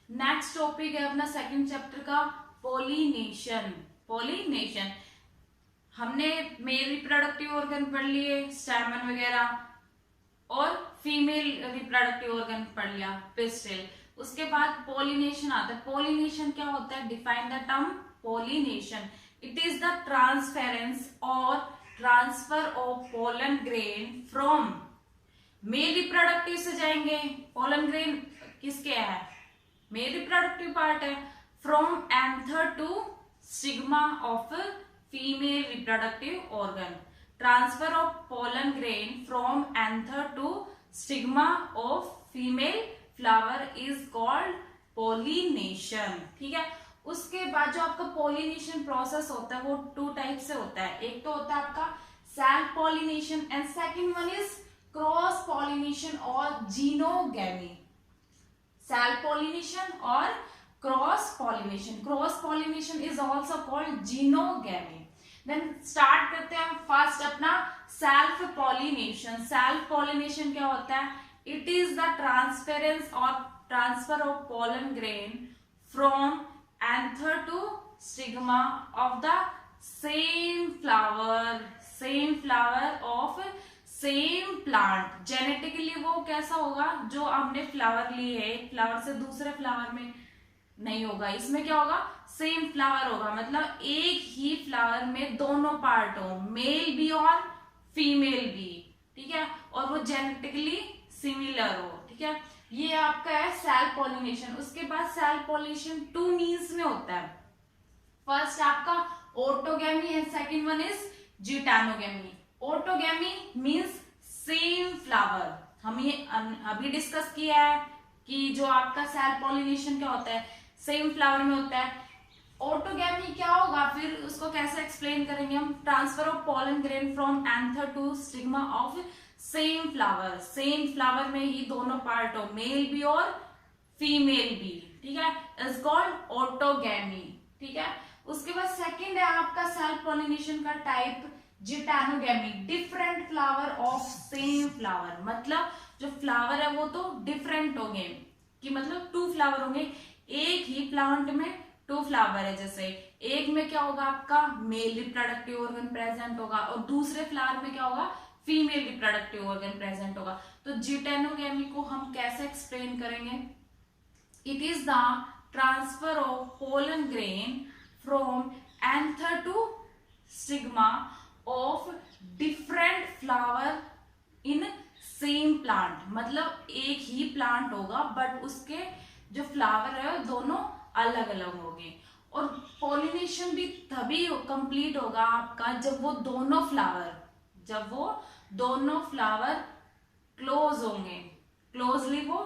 Next topic है अपना second chapter का पोलिनेशन। पोलिनेशन हमने मेल रिप्रोडक्टिव ऑर्गन पढ़ लिए, स्टैमन वगैरह, और फीमेल रिप्रोडक्टिव ऑर्गन पढ़ लिया, पिस्टिल। उसके बाद पोलिनेशन आता है। पोलिनेशन क्या होता है? Define the term pollination. It is the transference और transfer of pollen grain from male reproductive से जाएंगे। पोलन ग्रेन किसके है? मेल रिप्रोडक्टिव पार्ट है। From anther to stigma of female reproductive organ. Transfer of pollen grain from anther to stigma of female flower is called pollination. ठीक है। उसके बाद जो आपका पोलिनेशन प्रोसेस होता है वो टू टाइप से होता है। एक तो होता है आपका self pollination and second one is cross pollination और जीनोगैमी। सेल्फ पोलिनेशन और cross pollination. Cross pollination is also called xenogamy. Then start करते हैं फर्स्ट अपना सेल्फ पोलिनेशन। सेल्फ पोलिनेशन क्या होता है? इट इज द ट्रांसफेरेंस और transfer of pollen grain from anther to stigma of the same flower of same plant. Genetically वो कैसा होगा? जो हमने फ्लावर ली है, फ्लावर से दूसरे फ्लावर में नहीं होगा। इसमें क्या होगा? सेम फ्लावर होगा, मतलब एक ही फ्लावर में दोनों पार्ट हो, मेल भी और फीमेल भी। ठीक है। और वो जेनेटिकली सिमिलर हो। ठीक है। ये आपका है सेल्फ पॉलिनेशन। उसके बाद सेल्फ पॉलिनेशन टू मीन्स में होता है। फर्स्ट आपका autogamy and second one is geitonogamy. Autogamy means same flower. हम ये अभी डिस्कस किया है कि जो आपका सेल्फ पॉलिनेशन क्या होता है? सेम फ्लावर में होता है। ऑटोगैमी क्या होगा? फिर उसको कैसे एक्सप्लेन करेंगे हम? Transfer of pollen grain from anther to stigma of same flower. Same flower में ही दोनों पार्ट हो, मेल भी और फीमेल भी। ठीक है। Is called autogamy. ठीक है। उसके बाद सेकंड है आपका सेल्फ पॉलिनेशन का type geitonogamy. Different flower of same flower, मतलब जो फ्लावर है वो तो डिफरेंट होंगे, कि मतलब टू फ्लावर होंगे। एक ही प्लांट में टू फ्लावर है, जैसे एक में क्या होगा आपका मेल रिप्रोडक्टिव ऑर्गन प्रेजेंट होगा और दूसरे फ्लावर में क्या होगा? फीमेल रिप्रोडक्टिव ऑर्गन प्रेजेंट होगा। तो जिटेनोगैमी को हम कैसे एक्सप्लेन करेंगे? It is the transfer of pollen grain from anther to stigma of different flower in same plant. मतलब एक ही प्लांट होगा बट उसके जो फ्लावर है दोनों अलग अलग होंगे। और पॉलिनेशन भी तभी कंप्लीट होगा आपका जब वो दोनों फ्लावर क्लोज होंगे, क्लोजली वो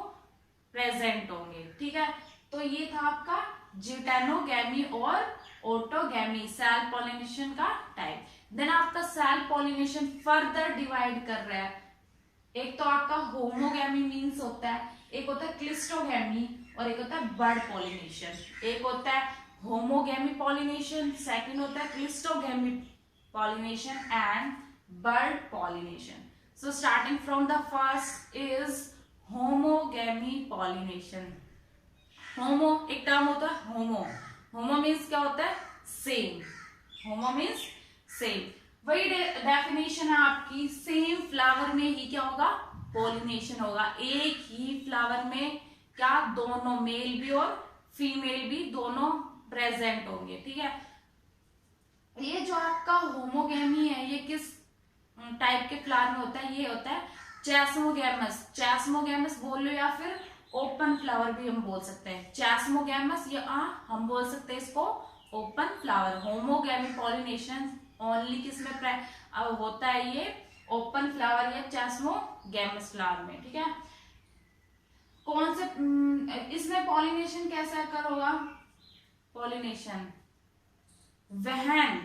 प्रेजेंट होंगे। ठीक है। तो ये था आपका जिटेनोगैमी और ऑटोगैमी, सेल्फ पॉलिनेशन का टाइप। देन आपका सेल्फ पॉलिनेशन फर्दर डिवाइड कर रहा है। एक तो आपका होमोगैमी मीन्स होता है, एक होता है क्लिस्टोगैमी और एक होता है बर्ड पॉलिनेशन। एक होता है होमोगैमी पॉलिनेशन, सेकंड होता है cleistogamy pollination and bird pollination. So starting from the first is homogamy pollination. Homo एक टर्म होता है होमो। होमो मीन्स क्या होता है? सेम। होमो मीन्स सेम। वही डेफिनेशन है आपकी, सेम फ्लावर में ही क्या होगा? पॉलिनेशन होगा। एक ही फ्लावर में क्या दोनों मेल भी और फीमेल भी दोनों प्रेजेंट होंगे। ठीक है। ये जो आपका होमोगैमी है ये किस टाइप के फ्लावर में होता है? ये होता है चैस्मोगैमस। चैस्मोगैमस बोल लो या फिर ओपन फ्लावर भी हम बोल सकते हैं। चैस्मोगैमस या हम बोल सकते हैं इसको open flower. Homogamy pollination only किसमें होता है? ये ओपन फ्लावर या चैस्मोगैमस फ्लावर में। ठीक है। कौन से इसमें पॉलिनेशन कैसे अकर होगा? पॉलिनेशन वहन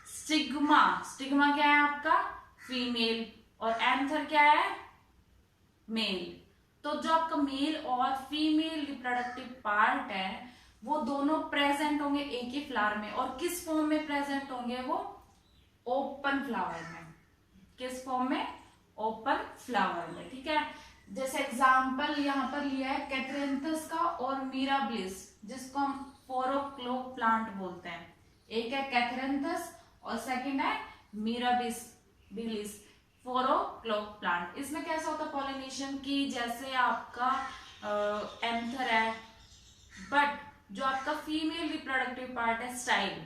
स्टिग्मा। स्टिग्मा क्या है आपका? फीमेल। और एंथर क्या है? मेल। तो जो आपका मेल और फीमेल रिप्रोडक्टिव पार्ट है वो दोनों प्रेजेंट होंगे एक ही फ्लावर में। और किस फॉर्म में प्रेजेंट होंगे? वो ओपन फ्लावर में। किस फॉर्म में? ओपन फ्लावर में। ठीक है। जैसे एग्जाम्पल यहाँ पर लिया है कैथरेंथस का और मिराबिलिस, जिसको हम फोरोक्लोक प्लांट बोलते हैं। एक है कैथरेंथस और सेकंड है मिराबिलिस फोरोक्लोक प्लांट। इसमें कैसा होता है पॉलिनेशन की, जैसे आपका एंथर है, बट जो आपका फीमेल रिप्रोडक्टिव पार्ट है स्टाइल,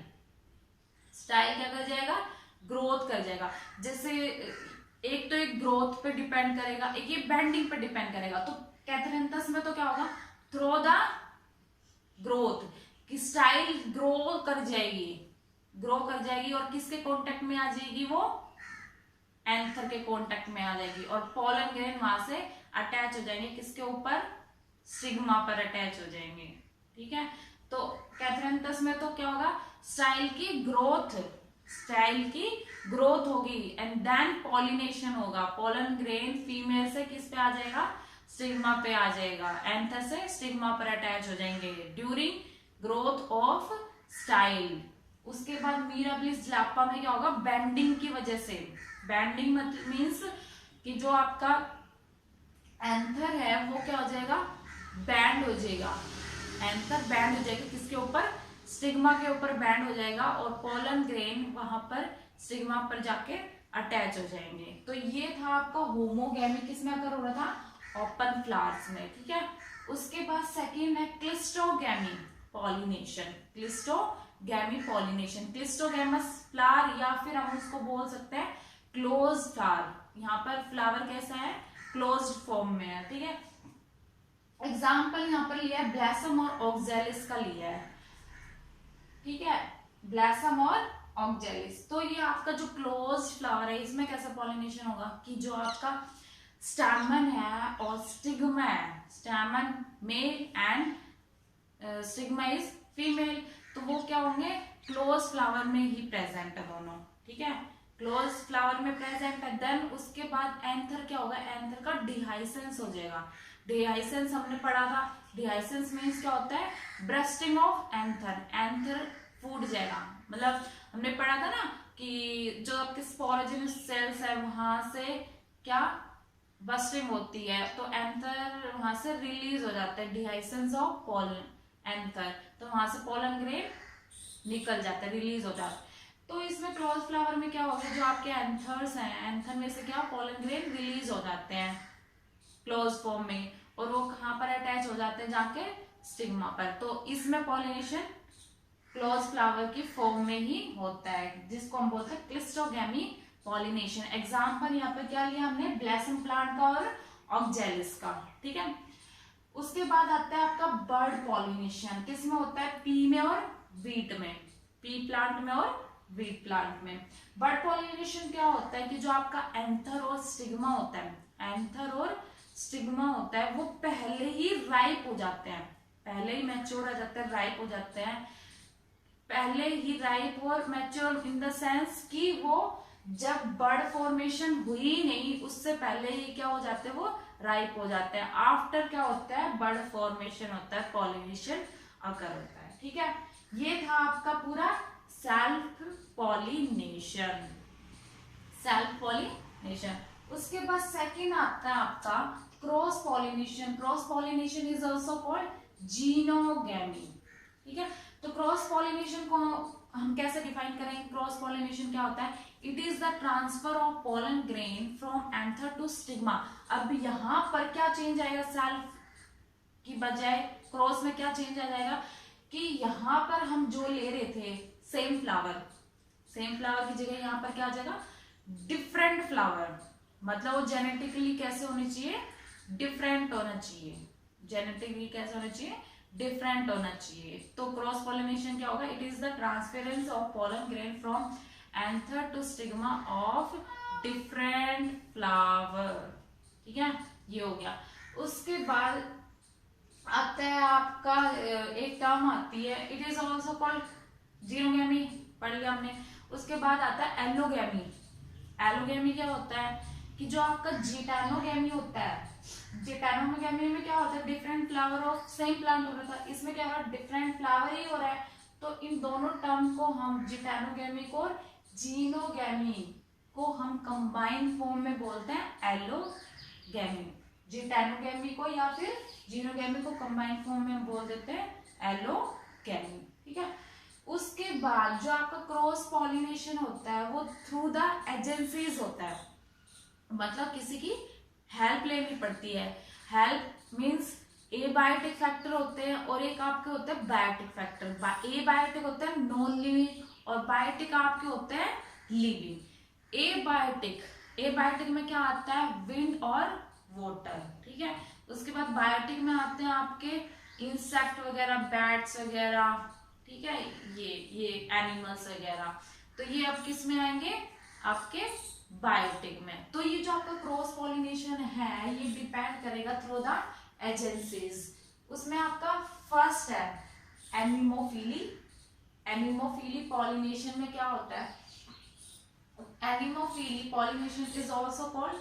स्टाइल क्या कर जाएगा, ग्रोथ कर जाएगा। जैसे एक तो एक ग्रोथ पे डिपेंड करेगा, एक ये बेंडिंग पे डिपेंड करेगा। तो कैथरेंथस में तो क्या होगा, थ्रो द ग्रोथ की स्टाइल ग्रो कर जाएगी, ग्रो कर जाएगी और किसके कांटेक्ट में आ जाएगी, वो एंथर के कांटेक्ट में आ जाएगी और पोलन ग्रेन वहां से अटैच हो जाएंगे, किसके ऊपर, स्टिग्मा पर अटैच हो जाएंगे। ठीक है, तो कैथरेंथस में तो क्या होगा, स्टाइल की ग्रोथ, स्टाइल की ग्रोथ होगी एंड देन पॉलिनेशन होगा। पोलन ग्रेन फीमेल से किस पे आ जाएगा, स्टिग्मा पे आ जाएगा, एंथर से स्टिग्मा पर अटैच हो जाएंगे ड्यूरिंग ग्रोथ ऑफ स्टाइल। उसके बाद मिराबिलिस जापा में क्या होगा, बेंडिंग की वजह से, बेंडिंग मीन्स कि जो आपका एंथर है वो क्या हो जाएगा, बैंड हो जाएगा, एंथर बैंड हो जाएगा, किसके ऊपर, स्टिग्मा के ऊपर बैंड हो जाएगा और पोलन ग्रेन वहां पर स्टिग्मा पर जाके अटैच हो जाएंगे। तो ये था आपका होमोगैमी, किसमें अगर हो रहा था, ओपन फ्लावर्स में। ठीक है, उसके बाद सेकेंड है cleistogamy pollination, cleistogamy pollination, cleistogamous flower या फिर हम उसको बोल सकते हैं क्लोज फ्लावर। यहाँ पर फ्लावर कैसा है, क्लोज्ड फॉर्म में है। ठीक है, एग्जाम्पल यहाँ पर लिया है ब्लैसम और ऑक्जेलिस का लिया है। ठीक है, ब्लैसम और ऑक्जेलिस। तो ये आपका जो क्लोज फ्लावर है, इसमें कैसा पॉलिनेशन होगा कि जो आपका स्टैमन है और स्टिग्मा है, stamen male and stigma is female, तो वो क्या होंगे, क्लोज फ्लावर में ही प्रेजेंट है दोनों। ठीक है, क्लोज फ्लावर में प्रेजेंट है। देन उसके बाद एंथर क्या होगा, एंथर का डिहाइसेंस हो जाएगा। डिहाइसेंस हमने पढ़ा था, डिहाइसेंस मीन्स क्या होता है, ब्रस्टिंग ऑफ एंथर, एंथर फूट जाएगा। मतलब हमने पढ़ा था ना कि जो आपके स्पोरोजेनिक सेल्स है वहां से क्या बस्टिंग होती है, तो एंथर वहां से रिलीज हो जाता है, डिहाइसेंस ऑफ पोलन एंथर, तो वहां से पोलन ग्रेन निकल जाता है, रिलीज हो जाता है। तो इसमें क्लोज फ्लावर में क्या होगा, जो आपके एंथर्स हैं, एंथर में से क्या पोलन ग्रेन रिलीज हो जाते हैं क्लोज फॉर्म में, और वो कहां पर अटैच हो जाते हैं, जाके स्टिग्मा पर। तो इसमें पॉलिनेशन क्लोज फ्लावर की फॉर्म में ही होता है, जिसको हम बोलते हैं क्लिस्टोगैमी पॉलिनेशन। एग्जाम्पल यहाँ पे क्या लिया हमने, ब्लैसम प्लांट का और ऑक्जेलिस का। ठीक है, उसके बाद आता है आपका बर्ड पॉलिनेशन, किसमें होता है, पी में और वीट में, पी प्लांट में और वीट प्लांट में। बर्ड पॉलिनेशन क्या होता है कि जो आपका एंथर और स्टिग्मा होता है, एंथर और स्टिग्मा होता है, वो पहले ही राइप हो जाते हैं, पहले ही मैच्योर हो जाते हैं, राइप हो जाते हैं, पहले ही राइप और मैच्योर इन द सेंस कि वो जब बर्ड फॉर्मेशन हुई नहीं उससे पहले ही क्या हो जाते हैं, वो राइप हो जाते हैं। आफ्टर क्या होता है, बर्ड फॉर्मेशन होता है, पॉलिनेशन अकर होता है। ठीक है, ये था आपका पूरा सेल्फ पॉलिनेशन, सेल्फ पॉलिनेशन। उसके बाद सेकेंड आता है आपका cross pollination. Cross pollination is also called xenogamy. ठीक है, तो क्रॉस पॉलिनेशन को हम कैसे डिफाइन करेंगे, क्रॉस पॉलिनेशन क्या होता है, it is the transfer of pollen grain from anther to stigma. अब यहाँ पर क्या चेंज आएगा, सेल्फ की बजाय क्रॉस में क्या चेंज आ जाएगा कि यहाँ पर हम जो ले रहे थे सेम फ्लावर, सेम फ्लावर की जगह यहाँ पर क्या आ जाएगा, डिफरेंट फ्लावर। मतलब वो जेनेटिकली कैसे होनी चाहिए, डिफरेंट होना चाहिए, जेनेटिकली कैसे होना चाहिए, डिफरेंट होना चाहिए। तो क्रॉस पॉलिनेशन क्या होगा, it is the transference of pollen grain from anther to stigma of different flower. ठीक है, ये हो गया। उसके बाद आता है आपका एक टर्म आती है, it is also called xenogamy, पढ़ लिया हमने। उसके बाद आता है एलोगैमी। एलोगैमी क्या होता है कि जो आपका जिटैनोगैमी होता है, जिटैनोगैमी में क्या होता है, different flower of same plant हो रहा था, इसमें क्या हो रहा है, डिफरेंट फ्लावर ही हो रहा है। तो इन दोनों टर्म को हम जिटैनोगैमी को और जीनोगैमी को हम कंबाइंड फॉर्म में बोलते हैं एलोगैमी। जिटेनोगेमी को या फिर जीनोगेमी को कंबाइंड फॉर्म में हम बोल देते हैं एलोगेमी, ठीक है। उसके बाद जो आपका क्रॉस पॉलिनेशन होता है वो थ्रू द एजेंसीज होता है, मतलब किसी की हेल्प लेनी पड़ती है। हेल्प मीन्स एबायोटिक फैक्टर होते हैं और एक आपके होते हैं बायोटिक फैक्टर। एबायोटिक होते हैं नॉन लिविंग और बायोटिक आपके होते हैं लिविंग। एबायोटिक में क्या आता है, विंड और वाटर, ठीक है। उसके बाद बायोटिक में आते हैं आपके इंसेक्ट वगैरह, बैट्स वगैरह, ठीक है, ये एनिमल्स वगैरह। तो ये अब किस में आएंगे, आपके बायोटिक में। तो ये जो आपका क्रॉस पॉलिनेशन है ये डिपेंड करेगा थ्रू द एजेंसीज। उसमें आपका फर्स्ट है एनिमोफिली। एनिमोफिली पॉलिनेशन में क्या होता है, anemophily pollination is also called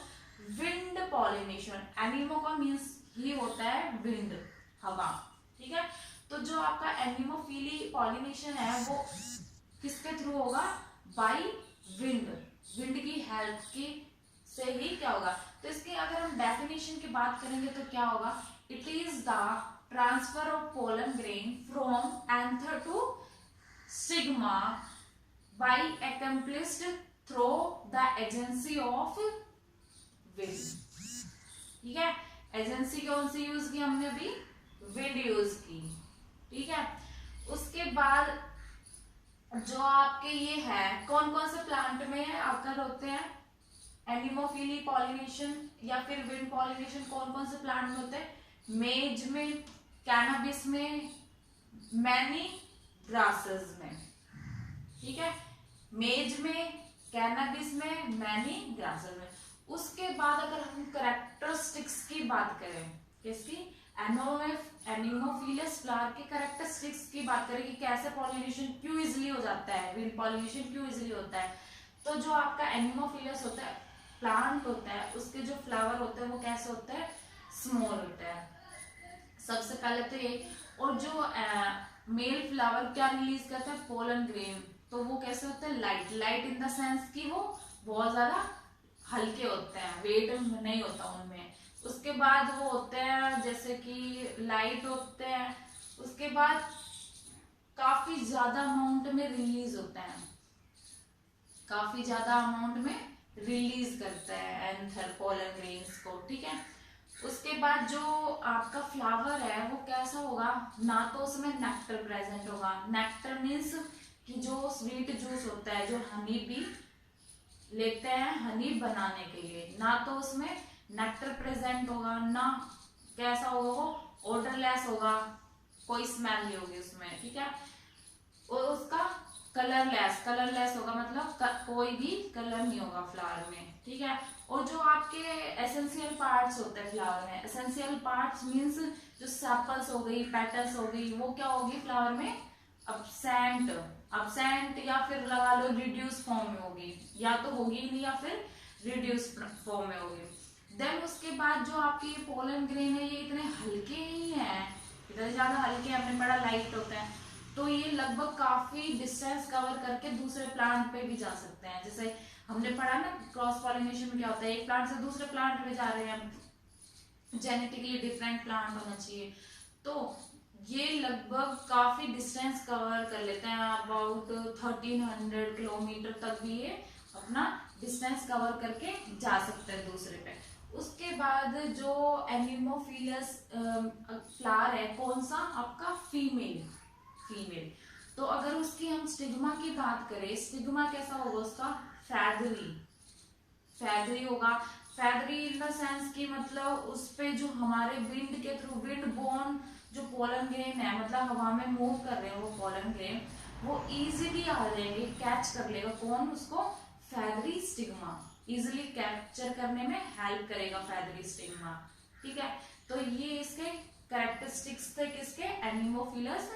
wind pollination. Anemo का मीन्स ये होता है विंड, हवा, ठीक है। तो जो आपका एनिमोफिली पॉलिनेशन है वो किसके थ्रू होगा, बाय विंड। विंड की हेल्प की से ही क्या होगा। तो इसके अगर हम डेफिनेशन की बात करेंगे तो क्या होगा, it is the transfer of pollen grain from anther to stigma by accomplished through the agency of wind, ठीक है। एजेंसी कौन सी यूज की हमने अभी, विंड यूज की, ठीक है। उसके बाद जो आपके ये है कौन कौन से प्लांट में है आकर होते हैं एनिमोफिली पॉलिनेशन या फिर विंड पॉलिनेशन, कौन कौन से प्लांट में होते हैं, मेज में, कैनबिस में, मैनी ग्रासेस में, ठीक है। मेज में, कैनबिस में, मैनी ग्रासेस में। उसके बाद अगर हम कैरेक्टरिस्टिक्स की बात करें, किसकी, एनिमोफिलस फ्लावर के कैरेक्टरिस्टिक्स की बात करें कि कैसे पॉलिनेशन क्यों इजिली हो जाता है, विंड पॉलिनेशन क्यों इजिली होता है। तो जो आपका एनिमोफिलस होता है, प्लांट होता है, उसके जो फ्लावर होते हैं वो कैसे होते हैं, स्मॉल होते हैं सबसे पहले तो ये। और जो मेल फ्लावर क्या रिलीज करता है, पोलन ग्रेन, तो वो कैसे होते हैं, light. Light in the sense कि वो बहुत ज्यादा हल्के होते हैं, वेट नहीं होता उनमें। उसके बाद वो होते हैं जैसे कि लाइट होते हैं। उसके बाद काफी ज्यादा अमाउंट में रिलीज होते हैं, काफी ज्यादा अमाउंट में रिलीज करते हैं एंथर पोलन ग्रेन्स को, ठीक है। उसके बाद जो आपका फ्लावर है वो कैसा होगा, ना तो उसमें नेक्टर प्रेजेंट होगा। नेक्टर मीन्स कि जो स्वीट जूस होता है, जो हनी बी लेते हैं हनी बनाने के लिए, ना तो उसमें नेक्टर प्रेजेंट होगा, ना कैसा होगा, वो ओडरलेस होगा, कोई स्मेल नहीं होगी उसमें, ठीक है। और उसका कलरलेस होगा, मतलब कोई भी कलर नहीं होगा फ्लावर में, ठीक है। और जो आपके एसेंशियल पार्ट्स होते हैं फ्लावर में, एसेंशियल पार्ट्स मीन्स जो सेपल्स हो गई, पेटल्स हो गई, वो क्या होगी फ्लावर में, absent या फिर लगा लो रिड्यूस फॉर्म में होगी, या तो होगी नहीं या फिर रिड्यूस फॉर्म में होगी। देन उसके बाद जो आपके ये पोलन ग्रेन है ये इतने हल्के ही हैं, इतने ज्यादा हल्के हैं, अपने बड़ा लाइट होते हैं, तो ये लगभग काफी डिस्टेंस कवर करके दूसरे प्लांट पे भी जा सकते हैं। जैसे हमने पढ़ा ना क्रॉस पॉलिनेशन में क्या होता है, एक प्लांट से दूसरे प्लांट में जा रहे हैं, जेनेटिकली डिफरेंट प्लांट होना चाहिए, तो ये लगभग काफी डिस्टेंस कवर कर लेते हैं, अबाउट 1300 किलोमीटर तक भी ये अपना डिस्टेंस कवर करके जा सकते हैं दूसरे पे। उसके बाद जो एनिमोफिलस फ्लावर है कौन सा आपका, फीमेल। तो अगर उसकी हम स्टिग्मा की बात करें, स्टिग्मा कैसा होगा उसका, फैदरी होगा। फैदरी इन द सेंस की मतलब उस पे जो हमारे विंड के थ्रू, विंड बोर्न जो पोलन ग्रेन है, मतलब हवा में मूव कर रहे हैं वो पोलन ग्रेन, वो इजीली आ जाएंगे, कैच कर लेगा कौन उसको, फैदरी स्टिग्मा, इजीली कैप्चर करने में हेल्प करेगा फैदरी स्टिग्मा, ठीक है। तो ये इसके कैरेक्टरिस्टिक्स थे किसके, एनिमोफिलस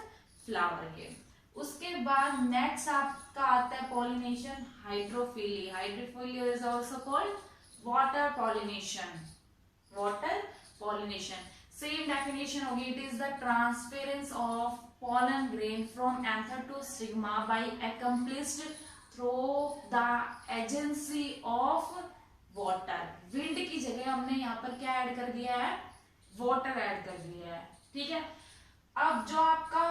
फ्लावर के। उसके बाद नेक्स्ट आपका आता है pollination, hydrophily. Hydrophily is also called water pollination, same definition होगी, it is the transference of pollen grain from anther to stigma by accomplished through the agency of water. Wind की जगह हमने यहाँ पर क्या ऐड कर दिया है, वाटर ऐड कर दिया है, ठीक है। अब जो आपका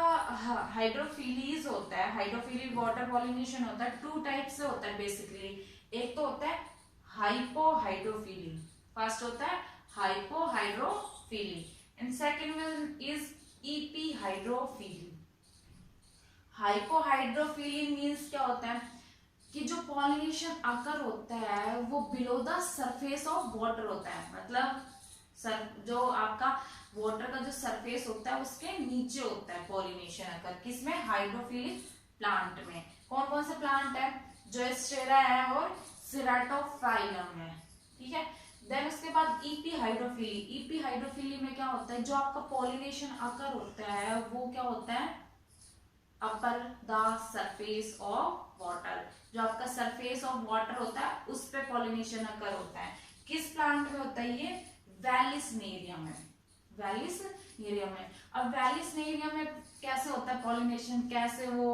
हाइड्रोफिलीज होता है, हाइड्रोफिली वाटर पॉलिनेशन होता है, टू टाइप से होता है बेसिकली। एक तो होता है हाइपोहाइड्रोफिली, फर्स्ट होता है hypohydrophily and second one is epihydrophily. Hypohydrophily means क्या होता है कि जो पॉलिनेशन अकर होता है वो below the surface of water होता है, मतलब जो आपका वाटर का जो सरफेस होता है उसके नीचे होता है पॉलिनेशन अकर, किसमें, हाइड्रोफिलिक प्लांट में। कौन कौन से प्लांट है, जोस्टेरा है और सिराटोफाइलम है, ठीक है। देन उसके बाद ईपीहाइड्रोफिली। ईपीहाइड्रोफिली में क्या होता है, जो आपका पॉलिनेशन अकर होता है वो क्या होता है, upper the surface of water, जो आपका सरफेस ऑफ वाटर होता है उस पे पॉलिनेशन अकर होता है। किस प्लांट में होता है ये, वैलिसनेरियम में, वैलिसनेरियम में। अब वैलिसनेरियम में कैसे होता है पॉलिनेशन, कैसे वो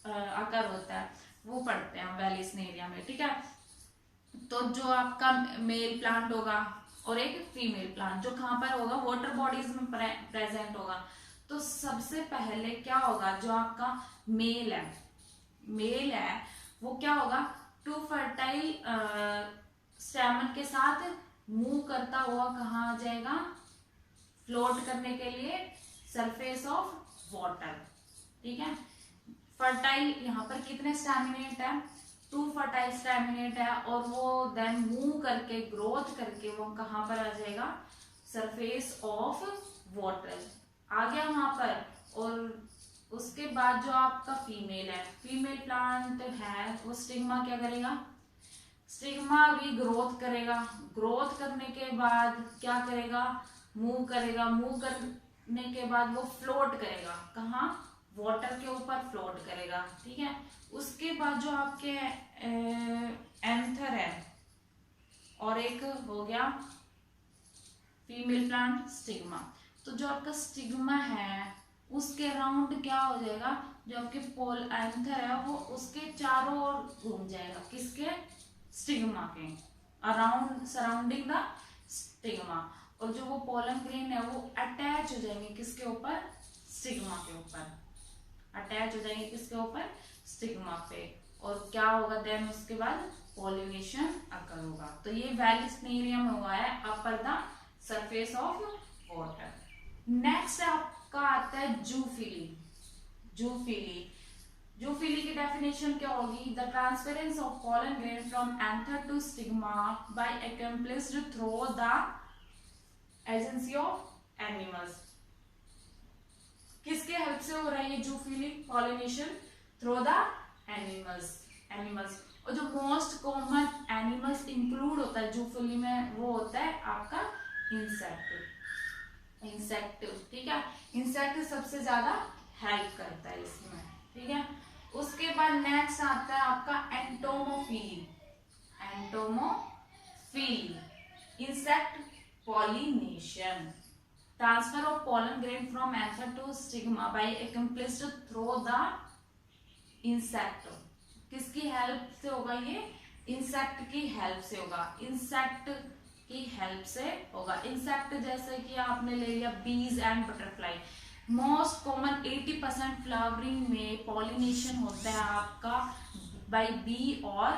अकर होता है वो पढ़ते हैं वैलिसनेरियम में, ठीक है। तो जो आपका मेल प्लांट होगा और एक फीमेल प्लांट, जो कहाँ पर होगा, वाटर बॉडीज में प्रेजेंट होगा। तो सबसे पहले क्या होगा, जो आपका मेल है वो क्या होगा, टू फर्टाइल स्टेमन के साथ मूव करता हुआ कहाँ आ जाएगा, फ्लोट करने के लिए सरफेस ऑफ वाटर, ठीक है। फर्टाइल यहाँ पर कितने स्टैमिनेट है, 2 फर्टाइल स्टैमिनेट है, और वो देन मूव करके ग्रोथ करके वो कहाँ पर आ जाएगा, सरफेस ऑफ वाटर आ गया वहां पर। और उसके बाद जो आपका फीमेल है, फीमेल प्लांट है, वो स्टिग्मा क्या करेगा, स्टिग्मा भी ग्रोथ करेगा, ग्रोथ करने के बाद क्या करेगा, मूव करेगा, मूव करने के बाद वो फ्लोट करेगा, कहाँ, वाटर के ऊपर फ्लोट करेगा, ठीक है। उसके बाद जो आपके एंथर है और एक हो गया फीमेल प्लांट स्टिग्मा। तो जो आपका स्टिग्मा है उसके राउंड क्या हो जाएगा, जो आपके पोल एंथर है वो उसके चारों ओर घूम जाएगा, किसके, स्टिग्मा के अराउंड, सराउंडिंग द स्टिग्मा। और जो वो पोलन ग्रेन है वो अटैच हो जाएंगे किसके ऊपर, स्टिग्मा के ऊपर, अटैच हो जाएंगे किसके ऊपर, स्टिग्मा पे। और क्या होगा देन उसके बाद पॉलिनेशन अकर होगा। तो ये वैलिसनेरियम हुआ है upper the surface of water. Next आपका आता है जूफिली। जूफिली की डेफिनेशन क्या होगी, the transference of pollen grain from anther to stigma by accomplished through the agency of animals. किसके हेल्प से हो रहा है ये zoophily pollination, through the animals. और जो मोस्ट कॉमन एनिमल्स इंक्लूड होता है जूफिली में वो होता है आपका इंसेक्ट, ठीक है। इंसेक्ट सबसे ज्यादा हेल्प करता है इसमें, ठीक है। उसके बाद नेक्स्ट आता है आपका entomophily. Insect pollination, transfer of pollen grain from anther to stigma by accomplished through the insect. किसकी हेल्प से होगा ये, इंसेक्ट की हेल्प से होगा, इंसेक्ट की हेल्प से होगा। इंसेक्ट जैसे कि आपने ले लिया बीज and butterfly. Most common 80% flowering में पॉलिनेशन होता है आपका बाय बी और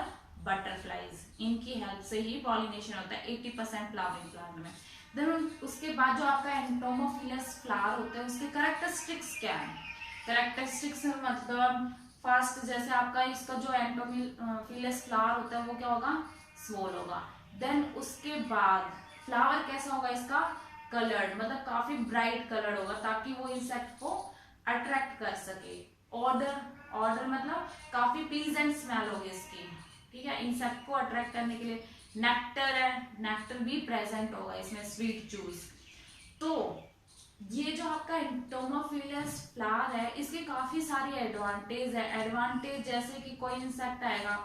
बटरफ्लाईज, इनकी हेल्प से ही पॉलिनेशन होता है 80% फ्लावरिंग प्लांट में। देन उसके बाद जो आपका एंटोमोफिलस फ्लावर होता है उसके कैरेक्टरिस्टिक्स क्या है, कैरेक्टरिस्टिक्स मतलब फर्स्ट जैसे आपका इसका जो एंटोमोफिलस फ्लावर होता है वो क्या होगा, स्मॉल होगा। देन उसके बाद फ्लावर कैसा होगा इसका, कलर्ड, मतलब काफी ब्राइट कलर होगा ताकि वो इंसेक्ट को अट्रैक्ट कर सके। ऑर्डर मतलब काफी प्लीजेंट स्मेल होगी इसकी, ठीक है, इंसेक्ट को अट्रैक्ट करने के लिए। नेक्टर है, नेक्टर भी प्रेजेंट होगा इसमें, स्वीट जूस। तो ये जो आपका एंटोमोफिलस फ्लावर है इसके काफी सारी एडवांटेज है। एडवांटेज जैसे कि कोई इंसेक्ट आएगा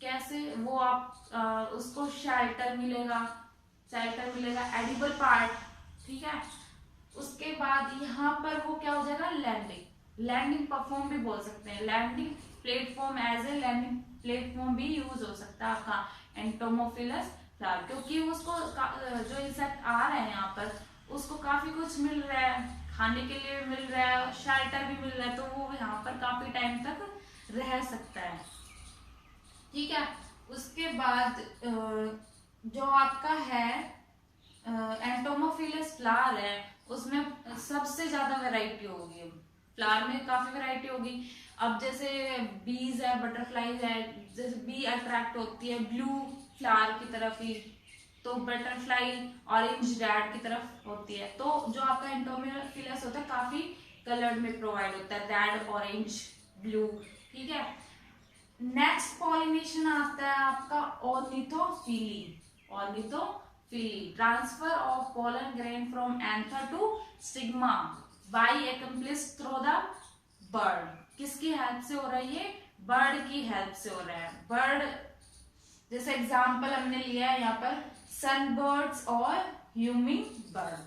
कैसे वो आप उसको शेल्टर मिलेगा, एडिबल पार्ट, ठीक है। उसके बाद यहाँ पर वो क्या हो जाएगा, लैंडिंग परफॉर्म भी बोल सकते हैं, landing platform, as a landing platform भी यूज हो सकता है आपका एंटोमोफिलस फ्लावर, क्योंकि उसको जो इंसेक्ट आ रहे हैं यहाँ पर उसको काफी कुछ मिल रहा है, खाने के लिए मिल रहा है, शेल्टर भी मिल रहा है, तो वो यहाँ पर काफी टाइम तक रह सकता है। ठीक है, उसके बाद जो आपका है एंटोमोफिलस फ्लावर है, उसमें सबसे ज्यादा वैरायटी होगी, फ्लावर में काफी वैरायटी होगी। अब जैसे बीज है, बटरफ्लाईज है, जैसे बी अट्रैक्ट होती है ब्लू फ्लावर की तरफ ही, तो बटरफ्लाई ऑरेंज रेड की तरफ होती है। तो जो आपका एंटोमोफिलस होता है काफी कलर में प्रोवाइड होता है, रेड ऑरेंज ब्लू। ठीक है, नेक्स्ट पॉलिनेशन आता है आपका ornithophily. Ornithophily, transfer of pollen grain from anther to stigma by accomplished through the bird. किसकी हेल्प से हो रहा है ये? बर्ड की हेल्प से हो रहा है। बर्ड जैसे एग्जांपल हमने लिया है यहाँ पर सनबर्ड्स और ह्यूमिंग बर्ड।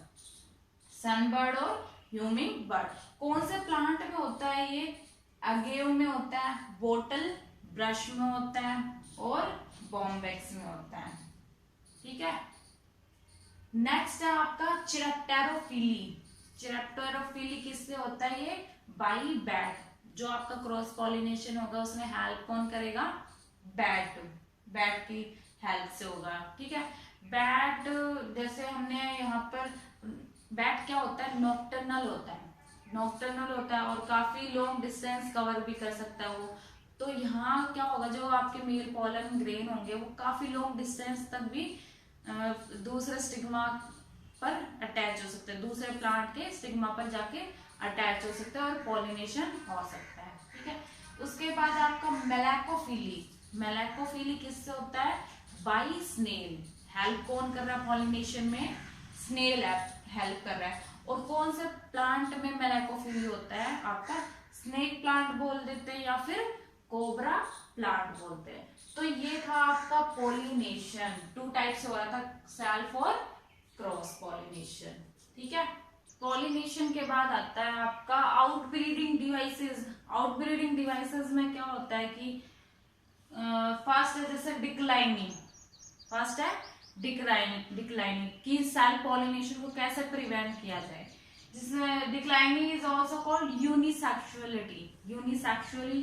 सनबर्ड और ह्यूमिंग बर्ड कौन से प्लांट में होता है ये? अगेव में होता है, बोटल ब्रश में होता है और बॉम्बेक्स में होता है। ठीक है, नेक्स्ट है आपका चिरप्टेरोफिली। चिरप्टेरोफिली किससे होता है ये? By bat. जो आपका क्रॉस पॉलिनेशन होगा उसमें हेल्प कौन करेगा? बैट। बैट की हेल्प से होगा। ठीक है, बैट जैसे हमने यहाँ पर, बैट क्या होता है? नॉक्टर्नल होता है, नॉक्टर्नल होता है और काफी लॉन्ग डिस्टेंस कवर भी कर सकता है वो। तो यहाँ क्या होगा, जो आपके मेल पॉलन ग्रेन होंगे वो काफी लॉन्ग डिस्टेंस तक भी दूसरे स्टिग्मा पर अटैच हो सकते हैं, दूसरे प्लांट के स्टिग्मा पर जाके अटैच हो सकते हैं और पॉलिनेशन हो सकता है। ठीक है, उसके बाद आपका मेलैकोफिली। मेलैकोफिली किससे होता है? By snail. हेल्प कौन कर रहा है पॉलिनेशन में? स्नेल हेल्प कर रहा है। और कौन से प्लांट में मेलैकोफिली होता है? आपका स्नेक प्लांट बोल देते हैं या फिर कोबरा प्लांट बोलते हैं। तो ये था आपका पॉलिनेशन, टू टाइप से हो रहा था, सेल्फ और क्रॉस पॉलिनेशन। ठीक है, पॉलिनेशन के बाद आता है आपका आउटब्रीडिंग डिवाइसेस। आउटब्रीडिंग डिवाइसेस में क्या होता है कि फर्स्ट है जैसे डिक्लाइनिंग। फर्स्ट है डिक्लाइनिंग की सेल पॉलिनेशन को कैसे प्रिवेंट किया जाए, जिसमें declining is also called unisexuality. Unisexually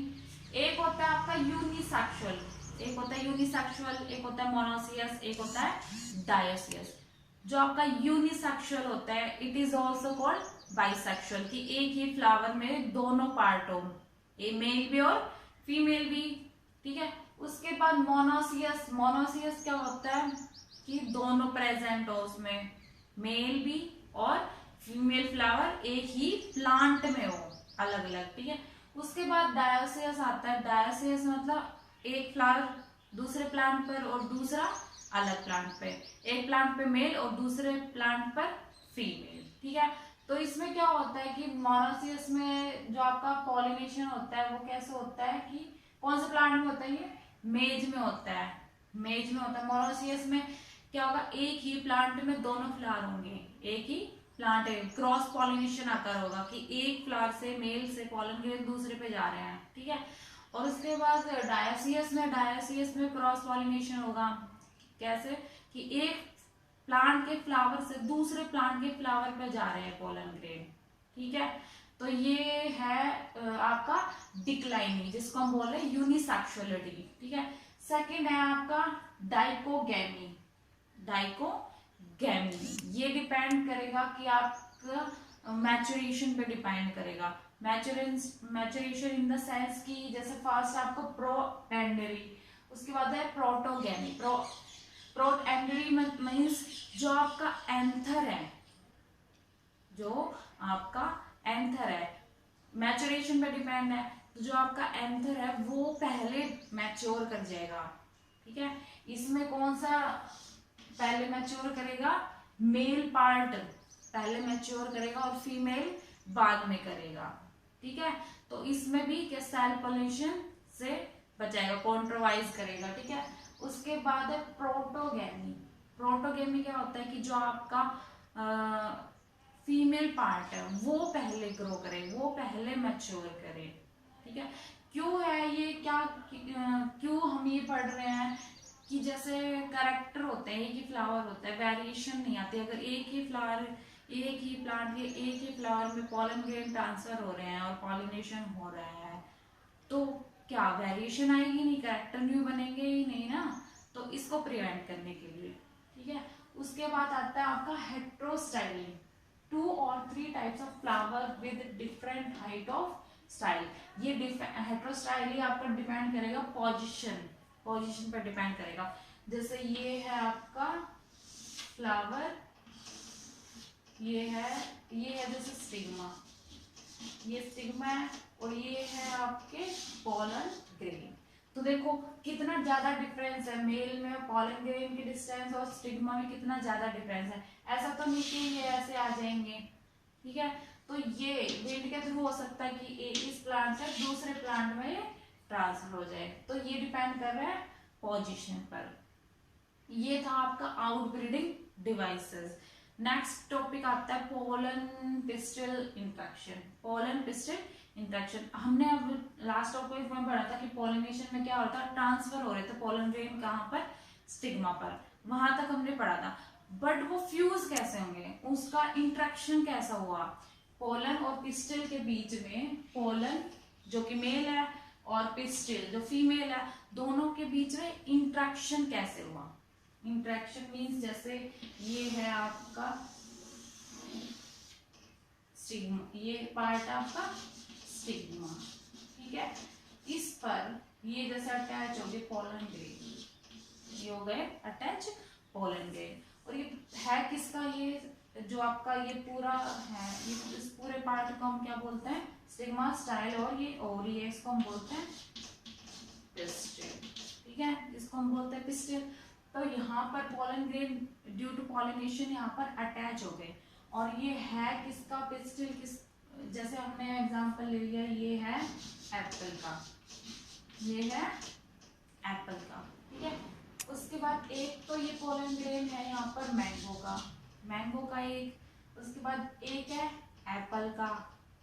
एक होता है आपका यूनिसेक्सुअल, एक होता है यूनिसेक्सुअल, एक होता है मोनोसियस, एक होता है डायोसियस। जो आपका यूनिसेक्सुअल होता है it is also called bisexual, कि एक ही फ्लावर में दोनों पार्ट हो, ए मेल भी और फीमेल भी। ठीक है, उसके बाद मोनोसियस। मोनोसियस क्या होता है कि दोनों प्रेजेंट हो उसमें, मेल भी और फीमेल फ्लावर एक ही प्लांट में हो, अलग अलग। ठीक है, उसके बाद डायोसियस आता है। डायोसियस मतलब एक फ्लावर दूसरे प्लांट पर और दूसरा अलग प्लांट पे, एक प्लांट पे मेल और दूसरे प्लांट पर फीमेल। ठीक है, तो इसमें क्या होता है कि मोनोसियस में जो आपका पॉलिनेशन होता है वो कैसे होता है कि कौन से प्लांट में होता है? ये मेज में होता है, मेज में होता है। मोनोसियस में क्या होगा? एक ही प्लांट में दोनों फ्लावर होंगे, एक ही प्लांट है, क्रॉस पॉलिनेशन आकर होगा कि एक फ्लावर से मेल से पॉलन ग्रेन दूसरे पे जा रहे हैं। ठीक है, और उसके बाद डायोसियस में क्रॉस पॉलिनेशन होगा। कैसे? कि एक प्लांट के फ्लावर से दूसरे प्लांट के फ्लावर पे जा रहे हैं पॉलन ग्रेन। ठीक है, तो ये है आपका डिक्लाइनिंग, जिसको हम बोल रहे हैं यूनिसेक्सुअलिटी। ठीक है, सेकंड है आपका डाइकोगैमी। डाइकोगैमी ये डिपेंड करेगा कि आपका मैचुरेशन पे डिपेंड करेगा। मैचुरेशन इन द सेंस की जैसे फर्स्ट आपको प्रोएंडरी, उसके बाद है प्रोटोगैमी। प्रोटोगैमी मीन्स जो आपका एंथर है, जो आपका एंथर है मैचुरेशन पे डिपेंड है, तो जो आपका एंथर है वो पहले मैच्योर कर जाएगा। ठीक है, इसमें कौन सा पहले मैच्योर करेगा? मेल पार्ट पहले मैच्योर करेगा और फीमेल बाद में करेगा। ठीक है, तो इसमें भी क्या सेल पॉलिनेशन से बचाएगा, कॉन्ट्रोवाइज करेगा। ठीक है, उसके बाद है प्रोटोगैमी। प्रोटोगैमी क्या होता है कि जो आपका फीमेल पार्ट है वो पहले ग्रो करे, वो पहले मैच्योर करे। ठीक है, क्यों है ये? क्या क्यों हम ये पढ़ रहे हैं कि जैसे कैरेक्टर होते हैं, एक ही फ्लावर होता है, वेरिएशन नहीं आती। अगर एक ही फ्लावर, एक ही प्लांट के एक ही फ्लावर में पॉलन ग्रेन ट्रांसफर हो रहे हैं और पॉलिनेशन हो रहा है, तो क्या वेरिएशन आएगी? नहीं, कैरेक्टर न्यू बनेंगे ही नहीं ना। तो इसको प्रिवेंट करने के लिए, ठीक है। उसके बाद आता है आपका हेट्रोस्टाइलिंग, 2 और 3 types of flower with different height of style. ये हेट्रोस्टाइली आपका डिपेंड करेगा पोजीशन पर डिपेंड करेगा। जैसे ये है आपका फ्लावर, ये है जैसे स्टिग्मा, ये स्टिग्मा है, और ये है आपके पॉलन ग्रेन। तो देखो कितना ज्यादा डिफरेंस है मेल में पॉलन ग्रेन की डिस्टेंस और स्टिग्मा में कितना ज्यादा डिफरेंस है। ऐसा तो नहीं कि ये ऐसे आ जाएंगे, ठीक है। तो ये विंड के थ्रू हो सकता है कि इस प्लांट से दूसरे प्लांट में ट्रांसफर हो जाए। तो ये डिपेंड कर रहा है पोजीशन पर। ये था आपका आउटब्रीडिंग डिवाइसेस। नेक्स्ट टॉपिक आता है pollen pistol interaction. Pollen pistol interaction हमने अब लास्ट टॉपिक में पढ़ा था कि पोलिनेशन में क्या होता है, ट्रांसफर हो रहे थे पोलन ग्रेन कहाँ पर, स्टिग्मा पर, वहां तक हमने पढ़ा था। बट वो फ्यूज कैसे होंगे, उसका इंट्रैक्शन कैसा हुआ, पोलन और पिस्टल के बीच में, पोलन जो कि मेल है और पिस्टल जो फीमेल है, दोनों के बीच में इंट्रैक्शन कैसे हुआ। इंट्रैक्शन मीन्स जैसे ये है आपका स्टिग्मा, ये पार्ट आपका स्टिग्मा, ठीक है। इस पर ये जैसे अटैच हो गए पोलन ग्रेन, ये हो गए अटैच पोलन ग्रेन। और ये है किसका, ये जो आपका ये पूरा है, ये इस पूरे पार्ट को हम क्या बोलते हैं, स्टिग्मा स्टाइल, और ये ओवरी है, इसको हम बोलते हैं पिस्टिल, ठीक है, इसको हम बोलते हैं पिस्टिल। तो यहाँ पर pollen grain due to pollination यहाँ पर अटैच हो गए, और ये है किसका, पिस्टिल किस, जैसे हमने एग्जांपल ले लिया, ये है एप्पल का, ये है एप्पल का, ठीक है। उसके बाद एक तो ये पोलन ग्रेन है यहाँ पर मैंगो का एक, उसके बाद एक है एप्पल का,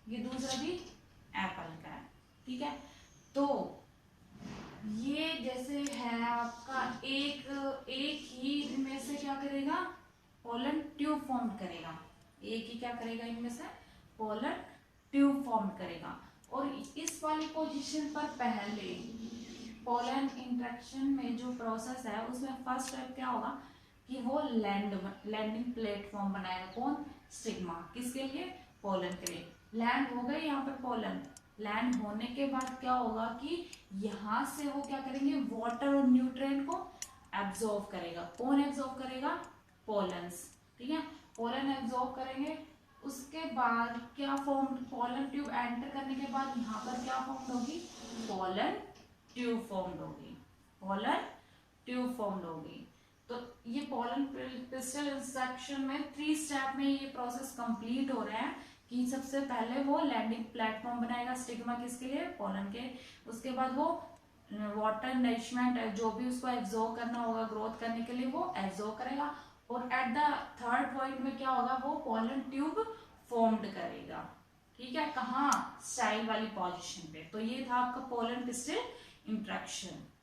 ये दूसरा भी एप्पल का है, ठीक है। तो ये जैसे है आपका एक ही इनमें से क्या करेगा, पोलन ट्यूब फॉर्म करेगा, एक ही क्या करेगा इनमें से, पोलन ट्यूब फॉर्म करेगा। और इस वाली पोजीशन पर पहले पोलन इंट्रैक्शन में जो प्रोसेस है उसमें फर्स्ट स्टेप क्या होगा कि वो लैंडिंग प्लेटफॉर्म बनाएगा, कौन, स्टिग्मा, किसके लिए, पोलन के लिए। लैंड हो गए यहाँ पर पोलन, लैंड होने के बाद क्या होगा कि यहाँ से वो क्या करेंगे, वाटर और न्यूट्रिएंट को एब्जॉर्ब करेगा। कौन एब्जॉर्ब करेगा, पोलन्स, ठीक है, पोलन एब्जॉर्ब करेंगे। उसके बाद क्या फॉर्म, पोलन ट्यूब एंटर करने के बाद यहाँ पर क्या फॉर्म होगी, पोलन ट्यूब फॉर्म होगी, पोलन ट्यूब फॉर्म होगी। तो ये पोलन पिस्टल इंस्ट्रक्शन में 3 स्टेप में ये प्रोसेस कंप्लीट हो रहा है कि सबसे पहले वो लैंडिंग प्लेटफॉर्म बनाएगा स्टिग्मा, किसके लिए, पोलन के। उसके बाद वो वाटर नरिशमेंट जो भी उसको एब्जॉर्ब करना होगा ग्रोथ करने के लिए वो एब्जॉर्ब करेगा, और एट द थर्ड पॉइंट में क्या होगा, वो पोलन ट्यूब फॉर्म्ड करेगा, ठीक है, कहाँ, स्टाइल वाली पोजीशन पे। तो ये था आपका पोलन पिस्टल इंट्रैक्शन,